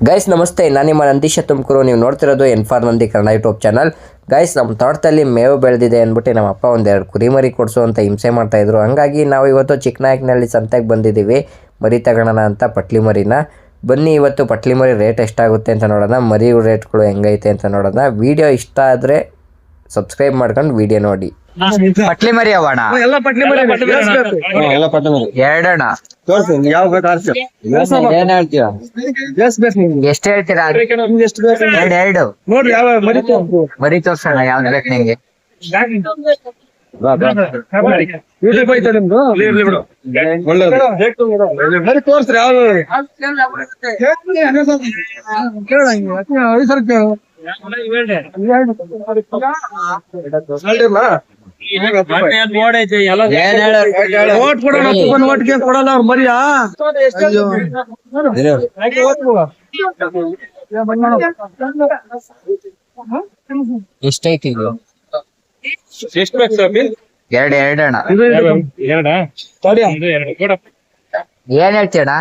Guys ನಮಸ್ತೆ, ನಾನು ನಿಮ್ಮ ನಂದೀಶ ತುಮಕೂರು. ನೀವು ನೋಡ್ತಿರೋದು N for Nandi Kannada YouTube channel. Guys, ನಮ್ಮ ತೋಟದಲ್ಲಿ ಮೇವು ಬೆಳೆದಿದೆ ಅಂದ್ಬಿಟ್ಟು ನಮ್ಮ ಅಪ್ಪ ಒಂದೆರಡು ಕುರಿಮರಿ ಕೊಡಿಸು ಅಂತ ಹಿಂಸೆ ಮಾಡ್ತಾಯಿದ್ರು. ಹಂಗಾಗಿ ನಾವು ಇವತ್ತು ಚಿಕ್ಕನಾಯಕನಹಳ್ಳಿ ಸಂತೆಗೆ ಬಂದಿದ್ದೀವಿ ಮರಿ ತಗೋಣ ಅಂತ, ಪಟ್ಲಿ ಮರಿನ. ಬನ್ನಿ ಇವತ್ತು ಪಟ್ಲಿ ಮರಿ ರೇಟ್ ಎಷ್ಟಾಗುತ್ತೆ ಅಂತ ನೋಡೋಣ, ಮರಿ ರೇಟ್ಗಳು ಹೆಂಗೈತೆ ಅಂತ ನೋಡೋಣ. ವಿಡಿಯೋ ಇಷ್ಟ ಆದರೆ ಸಬ್ಸ್ಕ್ರೈಬ್ ಮಾಡ್ಕೊಂಡು ವಿಡಿಯೋ ನೋಡಿ. ಪಟ್ಲಿ ಮರಿ ಅವಣ ಎಲ್ಲ ಪಟ್ಲಿ ಮರಿ ಎರಡಣ ಏನ್ ಹೇಳ್ತೀರಾ? ಎಷ್ಟ್ ಹೇಳ್ತೀರಾ? ಎರಡು ನೋಡ್ರಿ ಯಾವ ಮರಿ ಮರಿ ತೋರ್ಸೋಣ, ಯಾವ್ದು ಬೇಕು ನಿಂಗೆ? ಯೂಟ್ಯೂಬ್ ಐತೆ ನಿಮ್ದು? ಮರಿ ತೋರ್ಸ್ರಿ ಯಾವ ಒಟ್ಟಿಗೆ ಕೊಡಲ್ಲ ಅವ್ರ ಮರಿಯಾ. ಎಷ್ಟೈತಿ ಇದು? ಎಷ್ಟು ಬೇಕು ಸ್ವಾಮಿ? ಎರಡಣ. ಏನ್ ಹೇಳ್ತೀಯಣ್ಣ?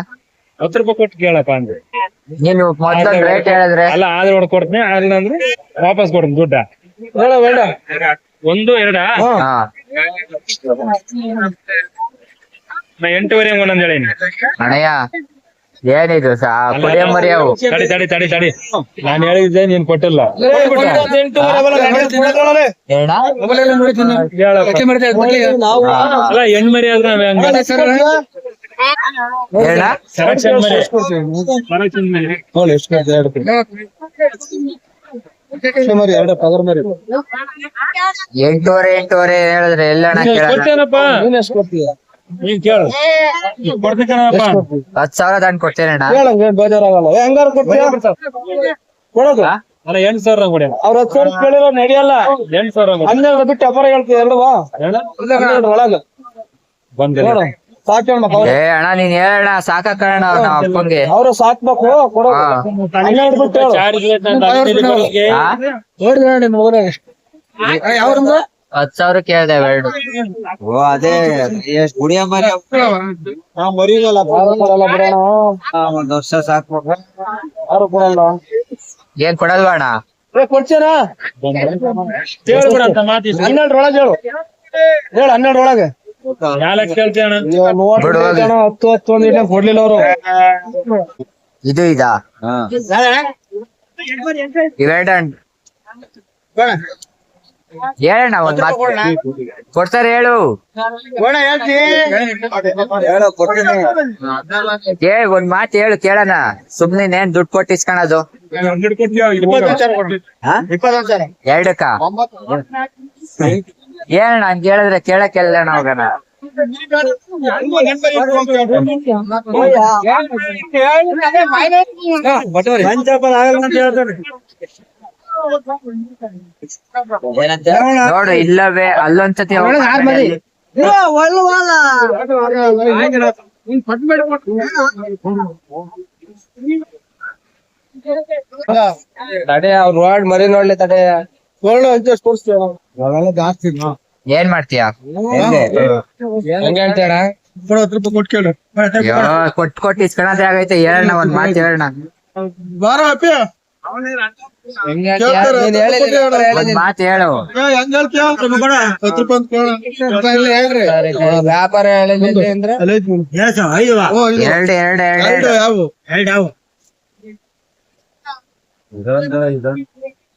10 ರೂಪಾಯಿ ಕೊಟ್ಟು ಕೇಳಪ್ಪ ಅಂದ್ರೆ ನೀನು ಮೊದ್ಲೊಂದ್ ರೇಟ್ ಹೇಳಿದ್ರೆ ಅಲ್ಲ, ಆದ್ರೆ ಹೊಡ್ ಕೊಡ್ತೀನಿ, ಆಗಿಲ್ಲ ಅಂದ್ರೆ ವಾಪಸ್ ಕೊಡ್ತೀನಿ ದುಡ್ಡ. ಬೇಡ ಒಂದು ಎರಡ ಹಾ 8.5 ಒಂದೊಂದ್ ಹೇಳಿ. ಅಣ್ಣಯ್ಯ ಏನಿದು ಕುಡಿಯ ಮರಿ ಅವು? ತಡಿ ನಾನು ಹೇಳಿದ್ದೆ, ನೀನ್ ಕೊಟ್ಟಿಲ್ಲ. ಅಲ್ಲ, ಹೆಣ್ ಮರಿ ಆದ್ರೆ ಎಂಟೂವರೆ ಹೇಳಿದ್ರೆ ಎಲ್ಲಣ್ಣ ಕೊಡ್ತೇನಪ್ಪ. ನೀನ್ ಕೇಳು, ಕೊಡ್ತೇನಪ್ಪ. 10,000 ದಂಡ್ ಕೊಡ್ತೇನಣ್ಣ. ಬೇಜಾರಾಗಲ್ಲ, ಹೆಂಗಾರು ಕೊಡೋದು. ಅಲ್ಲ, 8,000 ಕೊಡಿ. ಅವ್ರ 10,000 ಕೇಳಿರೋ ನಡೆಯಲ್ಲ. 8,000 12 ಬಿಟ್ಟು ಅಪರ ಹೇಳ್ತೀವಿ. 12 ಒಳಗ ಬಂದ ಏ ಅಣ್ಣ, ನೀನ್ ಹೇಳಣ್ಣ, ಸಾಕಣ್ಣ ನಮ್ಮ ಅಪ್ಪಂಗೆ. ಅವ್ರು ಸಾಕ್ಬೇಕು, ಕೊಡೋ 12 ಬಿಟ್ಟು 10,000 ಕೇಳ್ದೆ ಎರಡು. ಅದೇ ಎಷ್ಟು ಗುಡಿಯ ಮರಿ ಮರಿಗಲ್ಲ ಒಂದ್ ವರ್ಷ ಸಾಕ್ಬೇಕು. ಯಾರು ಕೊಡಲ್ಲ. ಏನ್ ಕೊಡಲ್ವಾ ಅಣ್ಣ? ಕೊಡ್ಸೇನಾ? 12 ಒಳಗೆ ಹೇಳು. 12 ಒಳಗೆ 10 ಕೊಡ್ಲಿಲ್ಲ ಅವರು. ಇದು ಇದಾ ಇವೆರಡ ಹೇಳಣ್ಣ, ಒಂದ್ ಮಾತು ಕೊಡ್ತಾರೆ ಹೇಳು. ಒಂದ್ ಮಾತು ಹೇಳು ಕೇಳಣ. ಸುಮ್ನೆ ಏನ್ ದುಡ್ಡು ಕೊಟ್ಟು ಇಸ್ಕೊಳೋದು? ಎರಡಕ್ಕ ಏನಣ್ಣ ಹಂಗ ಹೇಳಿದ್ರೆ ಕೇಳಕ್ಕೆಲ್ಲಣ್ಣ ಹೋಗೋಣ. ನೋಡು, ಇಲ್ಲವೇ ಅಲ್ಲೊಂದ್ಸತಿ ತಡೆ, ಅವ್ರು ನೋಡಿ ಮರಿ ನೋಡ್ಲಿ. ತಡೆ ಜಾಸ್ತಿ ಏನ್ ಮಾಡ್ತೀಯ? ಹೇಳ್ತಾರ ಕೊಟ್ಟು ಇಸ್ಕೊಳದೇ ಆಗೈತೆ. ಹೇಳಣ್ಣ, ಒಂದ್ ಮಾತು ಹೇಳಣ್ಣ. ಒಂದ್ ಮಾತು ಹೇಳು. ವ್ಯಾಪಾರ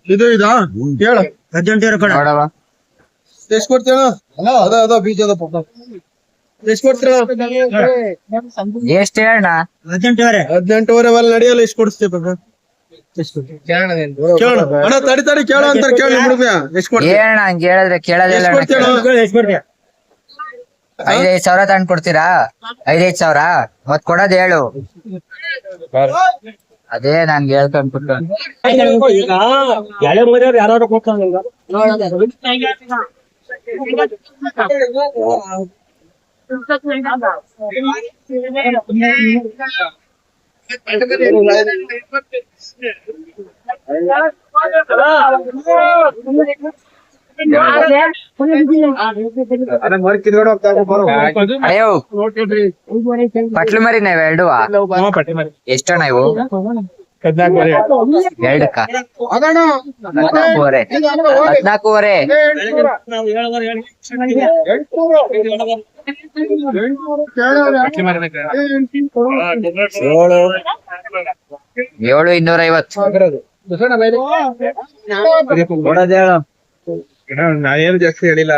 ಇದು ಇದಾ ಹೇಳು. ನೋಡವ ಎಷ್ಟು ಕೊಡ್ತೀರ? ಅದ ಬೀಜದ ಎಷ್ಟು ಕೊಡ್ತೀರ? ಎಷ್ಟು ಹೇಳಣ್ಣ? 18.5 ನಡೆಯಲ್ಲ. ಎಷ್ಟು ಕೊಡಿಸ್ತೀವಿ? ಅಣ್ಣ ತಡಿ ಕೇಳ ಅಂತ ಕೇಳಿ. ಎಷ್ಟು ಕೊಡ್ತೀವಿ? ಏನಣ್ಣ ಹಂಗ ಹೇಳಿದ್ರೆ ಕೇಳೋದಿಲ್ಲ. 5,000 ತಂದ್ ಕೊಡ್ತೀರಾ? 5,000 ಮತ್ ಕೊಡೋದ್ ಹೇಳು. ಅದೇ ನಾನ್ ಹೇಳ್ಕೊಂಡ್ಬಿಟ್ಟು ಯಾರು ಕೊಡ್ತಾನೆ. ಪಟ್ಲು ಮರಿ ನಾವ್ ಎರಡುವಾ ಎಷ್ಟಣ್ಣ ಇವು? 14 ಎರಡಕ್ಕ 14.5 14.5 7,250 ಕೊಡೋದ್ ಹೇಳು. ನಾ ಏನು ಜಾಸ್ತಿ ಹೇಳಿಲ್ಲ.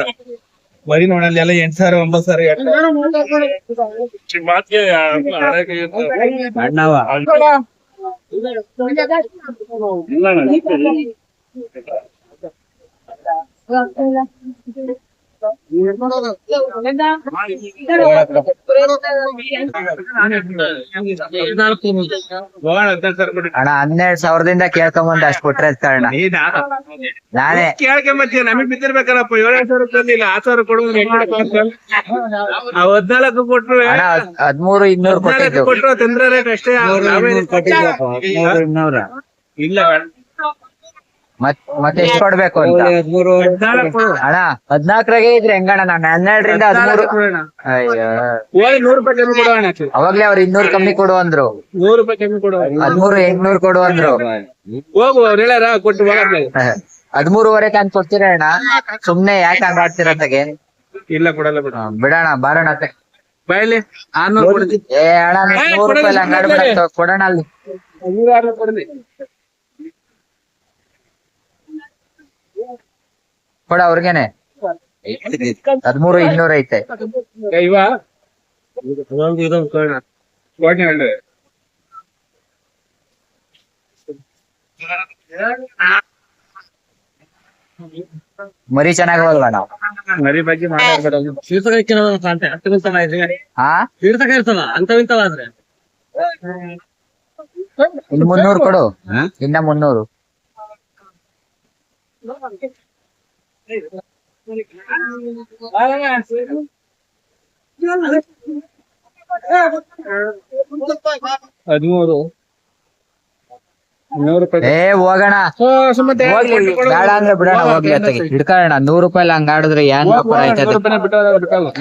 ಬರೀ ನೋಡಲ್ಲಿ ಎಲ್ಲ 8,000 9,000 ಅಣ್ಣವ ಅಣ್ಣ 12,000ದಿಂದ ಕೇಳ್ಕೊಂಬಂದ ಅಷ್ಟ್ ಕೊಟ್ರೆ ಕಾರಣ ನಾನೇ ಕೇಳ್ಕೊಂಬತ್ತೀಯ ನಮಗ್ ಬಿದ್ದಿರ್ಬೇಕಲ್ಲಪ್ಪ. 7,000 ತಂದಿಲ್ಲ 6,000 ಕೊಡುವುದು 14 ಕೊಟ್ರು ಅಣ್ಣ 13,200 ಕೊಟ್ಟಿದ್ದು ಕೊಟ್ರು ತಿಂದ್ರ ರೇಟ್ ಅಷ್ಟೇ. ಇನ್ನೂರ ಇಲ್ಲ ಮತ್ತೆ ಎಷ್ಟು ಕೊಡ್ಬೇಕು ಅಂತ 13 ಅಣ್ಣ 14ರಾಗೆ ಇದ್ರೆ ಹೆಂಗಣ್ಣ ನಾನು 12ರಿಂದ 13. ಅಯ್ಯೋ ಹೋಗಿ 100 ರೂಪಾಯಿ ಕಮ್ಮಿ ಕೊಡೋಣ. ಅವಾಗ್ಲೇ ಅವ್ರು 200 ಕಮ್ಮಿ ಕೊಡು ಅಂದ್ರು, 100 ರೂಪಾಯಿ ಕಮ್ಮಿ ಕೊಡುವ. 13,800 ಕೊಡು ಅಂದ್ರು. ಹೋಗು ಅವ್ರು ಹೇಳ್ಯಾರ ಕೊಟ್ಟು ಹೋಗಕ್ಕೆ. 13.5 ತಂದ್ ಕೊಡ್ತೀರ ಅಣ್ಣ? ಸುಮ್ನೆ ಯಾಕೆ ಹಂಗ ಆಡ್ತಿರತ್ತಾಗೆ? ಇಲ್ಲ ಕೊಡಲ್ಲ ಬಿಡ. ಬಿಡೋಣ ಬಾರೋಣ ಬಾಯಲ್ಲಿ 600 ಕೊಡ್ತೀನಿ. ಏ ಅಣ್ಣ 100 ರೂಪಾಯಿ ಹಂಗ ಆಡ್ಬಿಡ ಕೊಡೋಣ ಅಲ್ಲಿ. 600 ಕೊಡ್ತೀನಿ. ಕೊಡ ಅವ್ರಿಗೇನೆ 13,200 ಐತೆ. ಇವ ಕೋಟೆ ಹೇಳ್ರಿ. ಮರಿ ಚೆನ್ನಾಗ್ ಹೋಗಲ್ಲ ನಾವು. ಮರಿ ಬಗ್ಗೆ ಮಾತಾಡ್ಬೇಡ. ಹಾ ಇನ್ನು 300 ಕೊಡು, ಇನ್ನ 300. ಹದಿಮೂರು ಏ ಹೋಗೋಣ ಹೋಗ್ಲಿ, ಬೇಡ ಅಂದ್ರೆ ಬಿಡೋಣ ಹೋಗ್ಲಿ ಅತ್ತಗೆ ಹಿಡ್ಕೊಳ್ಳೋಣ. 100 ರೂಪಾಯಿ ಹಂಗ ಆಡಿದ್ರೆ ಏನ್ ವ್ಯಾಪಾರ ಆಯ್ತದೆ?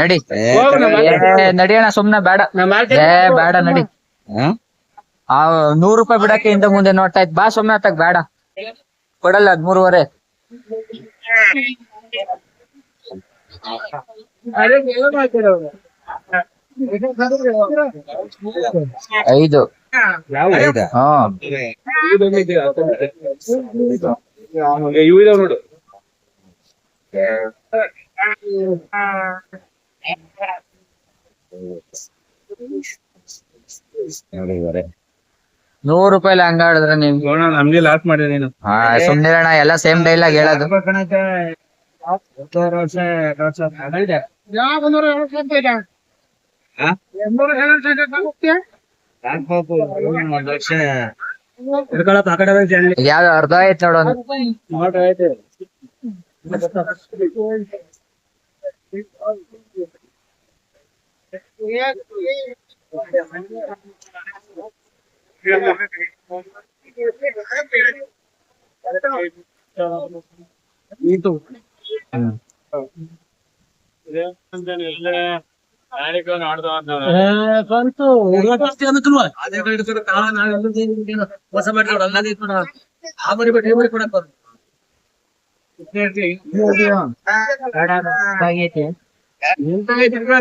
ನಡಿ ನಡಿಯೋಣ ಸುಮ್ನೆ ಬೇಡ. ಏ ಬೇಡ ನಡಿ. 100 ರೂಪಾಯಿ ಬಿಡಕ್ಕೆ ಹಿಂದೆ ಮುಂದೆ ನೋಡ್ತಾ ಇದ್ ಬಾ ಸುಮ್ನೆ ಅತ್ತಕ್ ಬೇಡ. ಕೊಡಲ್ಲ 13.5. 5. ಇವು ಇದಾವ ನೋಡು. ನೂರು ರೂಪಾಯಿ ಹಂಗ ಆಡಿದ್ರೆ ನೀನ್ ನಮ್ಗೆ ಲಾಸ್ ಮಾಡಿದೆ ನೀನು. ಸುಮ್ನಿರಣ, ಎಲ್ಲ ಸೇಮ್ ಡೈಲಾಗ್ ಹೇಳೋದು. ಯಾವ್ದು ಅರ್ಧ ಆಯ್ತು ನೋಡೋಣ.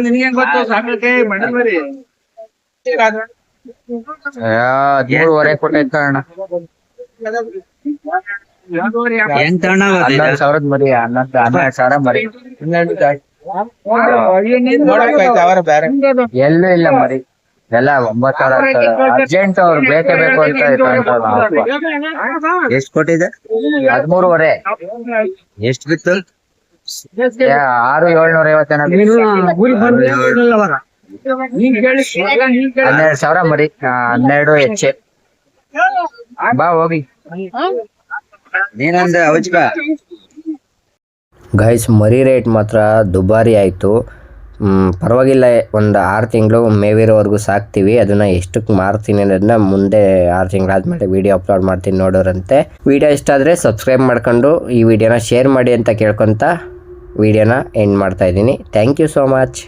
ನಿನ್ಗೆ ಗೊತ್ತು ಸಾಕಕ್ಕೆ ಮಣ್ಣು ಮರಿ 13.5 ಕೊಟ್ಟೈತ್ ಕಾರಣ. 11,000 ಮರಿ, 12,000 ಮರಿ. ಎಲ್ಲೂ ಇಲ್ಲ ಮರಿ, ಎಲ್ಲ 9,000 ಅರ್ಜೆಂಟ್ ಅವ್ರು ಬೇಕೇ ಬೇಕು ಅಂತ ಎಷ್ಟ್ ಕೊಟ್ಟಿದೆ? 13.5. ಎಷ್ಟ್ ಬಿತ್ತು? 6,750. 12,000 ಮರಿ, 12 ಹೆಚ್ಚೆ. ಬಾ ಹೋಗಿ ನೀನೊಂದು ಅವಚ್ಕ. ಗೈಸ್ ಮರಿ ರೇಟ್ ಮಾತ್ರ ದುಬಾರಿ ಆಯಿತು. ಪರವಾಗಿಲ್ಲ, ಒಂದು 6 ತಿಂಗಳು ಮೇವಿರೋವರೆಗೂ ಸಾಕ್ತೀವಿ. ಅದನ್ನು ಎಷ್ಟಕ್ಕೆ ಮಾರ್ತೀನಿ ಅನ್ನೋದನ್ನ ಮುಂದೆ 6 ತಿಂಗಳಾದ್ಮೇಲೆ ವೀಡಿಯೋ ಅಪ್ಲೋಡ್ ಮಾಡ್ತೀನಿ, ನೋಡೋರಂತೆ. ವೀಡಿಯೋ ಇಷ್ಟ ಆದರೆ ಸಬ್ಸ್ಕ್ರೈಬ್ ಮಾಡ್ಕೊಂಡು ಈ ವಿಡಿಯೋನ ಶೇರ್ ಮಾಡಿ ಅಂತ ಕೇಳ್ಕೊತ ವಿಡಿಯೋನ ಎಂಡ್ ಮಾಡ್ತಾಯಿದ್ದೀನಿ. Thank you so much.